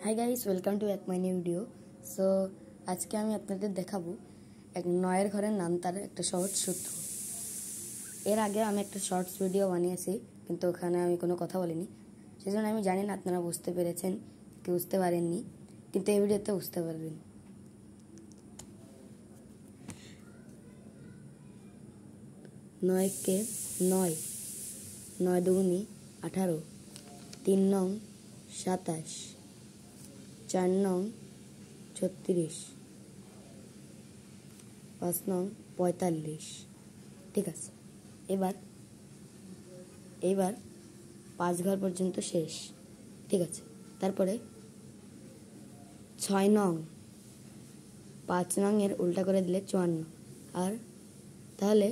Hi guys, welcome to এক my new video. So আজকে আমি আপনাদের দেখাবো এক নয়ের ঘরের নাম তার একটা সহজ সূত্র। এর আগে আমি একটা শর্টস ভিডিও বানিয়েছি, কিন্তু ওখানে আমি কোনো কথা বলিনি, সেজন্য আমি জানি না আপনারা বুঝতে পেরেছেন কি বুঝতে পারেননি, কিন্তু এই ভিডিওতে বুঝতে পারবেন। নয়কে নয়, 9 দুগুনি 18, 3 নং 27, 4 নং 36, 5 নং 45। ঠিক আছে, এবার 5 ঘর পর্যন্ত শেষ। ঠিক আছে, তারপরে 6 নং, 5 নং এর উল্টা করে দিলে 54, আর তাহলে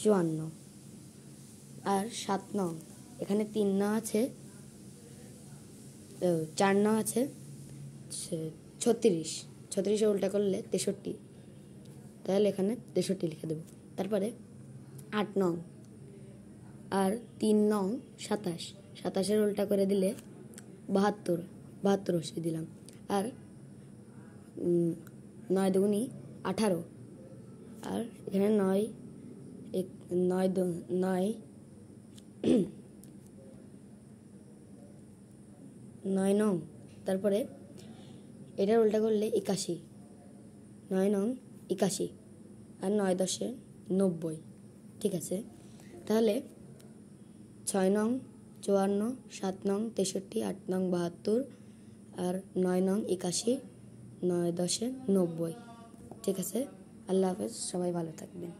54। আর 7 নং, এখানে 3 নং আছে, 4 নং আছে 36, 36 উল্টা করলে 63, তাহলে এখানে 63 লিখে দেব। তারপরে 8 নং আর 3 নং 27, 27 উল্টা করে দিলে 72, 72 বসিয়ে দিলাম। আর 9 দুগুনি 18, আর এখানে 9 নং, তারপরে এটার উল্টা করলে 81, 9 নং 81, আর 9 10 90। ঠিক আছে, তাহলে 6 নং 54, 7 নং 63, 8 নং 72, আর 9 নং 81, 9 10 90। ঠিক আছে, আল্লাহ হাফেজ, সবাই ভালো থাকবেন।